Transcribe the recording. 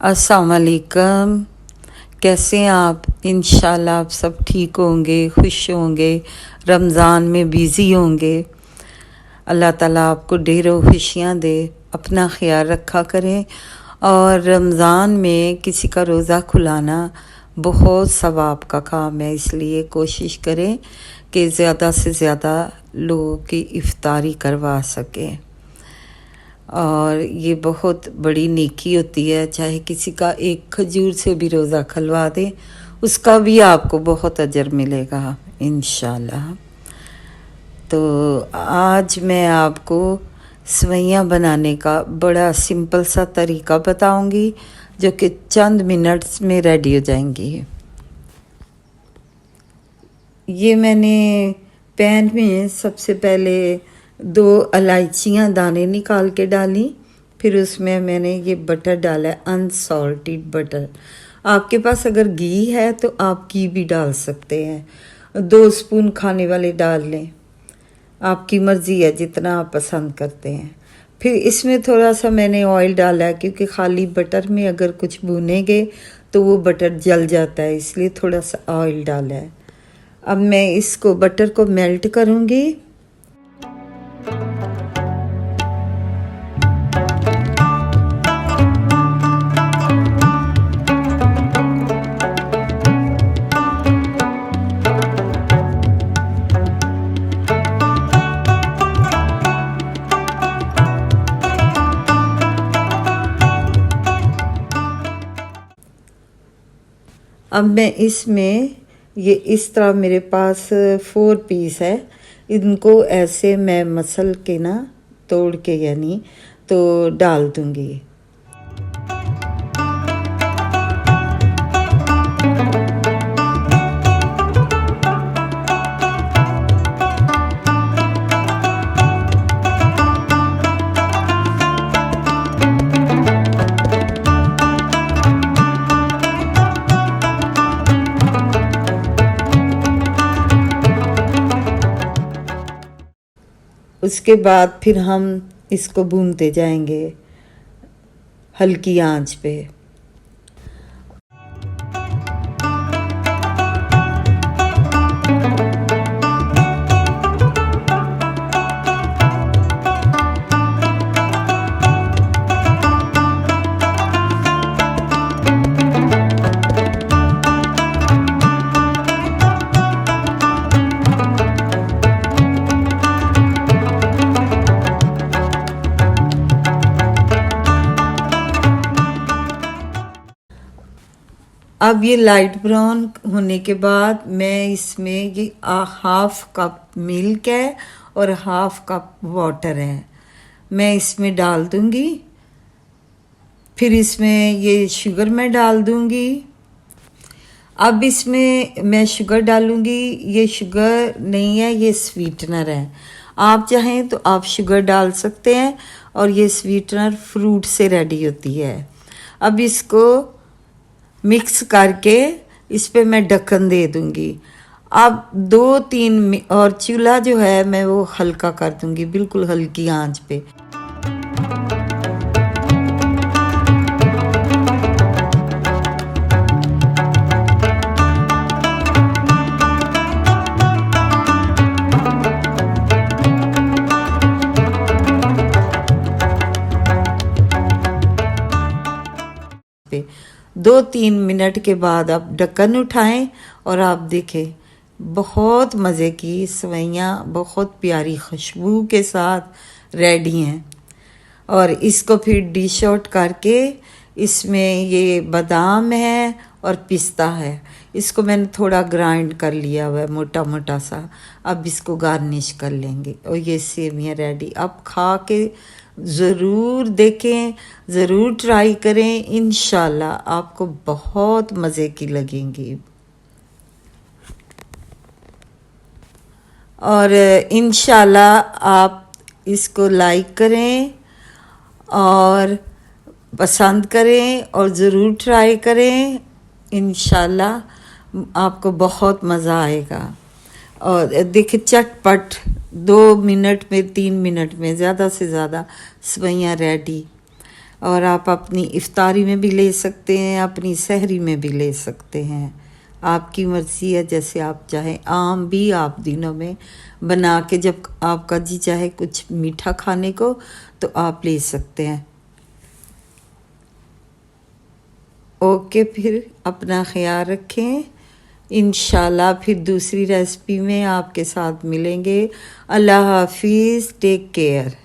अस्सलाम वालेकुम। कैसे हैं आप? इंशाल्लाह आप सब ठीक होंगे, खुश होंगे, रमज़ान में बिज़ी होंगे। अल्लाह ताला आपको ढेरों खुशियाँ दे। अपना ख्याल रखा करें। और रमज़ान में किसी का रोज़ा खुलाना बहुत सवाब का काम है, इसलिए कोशिश करें कि ज़्यादा से ज़्यादा लोगों की इफ्तारी करवा सकें। और ये बहुत बड़ी नेकी होती है, चाहे किसी का एक खजूर से भी रोज़ा खुलवा दें, उसका भी आपको बहुत अजर मिलेगा इंशाल्लाह। तो आज मैं आपको सेवइयाँ बनाने का बड़ा सिंपल सा तरीका बताऊंगी, जो कि चंद मिनट्स में रेडी हो जाएंगी। ये मैंने पैन में सबसे पहले 2 इलायचियाँ दाने निकाल के डाली। फिर उसमें मैंने ये बटर डाला है, अनसॉल्टेड बटर। आपके पास अगर घी है तो आप घी भी डाल सकते हैं। 2 स्पून खाने वाले डाल लें, आपकी मर्ज़ी है जितना आप पसंद करते हैं। फिर इसमें थोड़ा सा मैंने ऑयल डाला है, क्योंकि खाली बटर में अगर कुछ भूनेंगे तो वो बटर जल जाता है, इसलिए थोड़ा सा ऑयल डाला है। अब मैं इसको बटर को मेल्ट करूँगी। अब मैं इसमें ये इस तरह मेरे पास 4 पीस है, इनको ऐसे मैं मसल के ना तोड़ के यानी तो डाल दूँगी। उसके बाद फिर हम इसको भूनते जाएंगे हल्की आंच पे। अब ये लाइट ब्राउन होने के बाद मैं इसमें ये हाफ कप मिल्क है और हाफ कप वाटर है, मैं इसमें डाल दूंगी। फिर इसमें ये शुगर मैं डाल दूंगी। अब इसमें मैं शुगर डालूंगी, ये शुगर नहीं है, ये स्वीटनर है। आप चाहें तो आप शुगर डाल सकते हैं, और ये स्वीटनर फ्रूट से रेडी होती है। अब इसको मिक्स करके इस पे मैं ढक्कन दे दूंगी। अब 2-3 और चूल्हा जो है मैं वो हल्का कर दूंगी, बिल्कुल हल्की आंच पे। पे 2-3 मिनट के बाद आप ढक्कन उठाएं और आप देखें बहुत मज़े की सेवइयाँ बहुत प्यारी खुशबू के साथ रेडी हैं। और इसको फिर डिश आउट करके इसमें ये बादाम है और पिस्ता है, इसको मैंने थोड़ा ग्राइंड कर लिया हुआ है मोटा मोटा सा। अब इसको गार्निश कर लेंगे और ये सेवइयाँ रेडी। अब खा के ज़रूर देखें, ज़रूर ट्राई करें, इंशाल्लाह आपको बहुत मज़े की लगेंगी। और इंशाल्लाह आप इसको लाइक करें और पसंद करें और ज़रूर ट्राई करें, इंशाल्लाह आपको बहुत मज़ा आएगा। और देखिए चटपट 2 मिनट में 3 मिनट में ज़्यादा से ज़्यादा सेवइयाँ रेडी। और आप अपनी इफ्तारी में भी ले सकते हैं, अपनी सहरी में भी ले सकते हैं। आपकी मर्ज़ी है, जैसे आप चाहें। आम भी आप दिनों में बना के जब आपका जी चाहे कुछ मीठा खाने को तो आप ले सकते हैं। ओके, फिर अपना ख्याल रखें। इंशाल्लाह फिर दूसरी रेसिपी में आपके साथ मिलेंगे। अल्लाह हाफिज़, टेक केयर।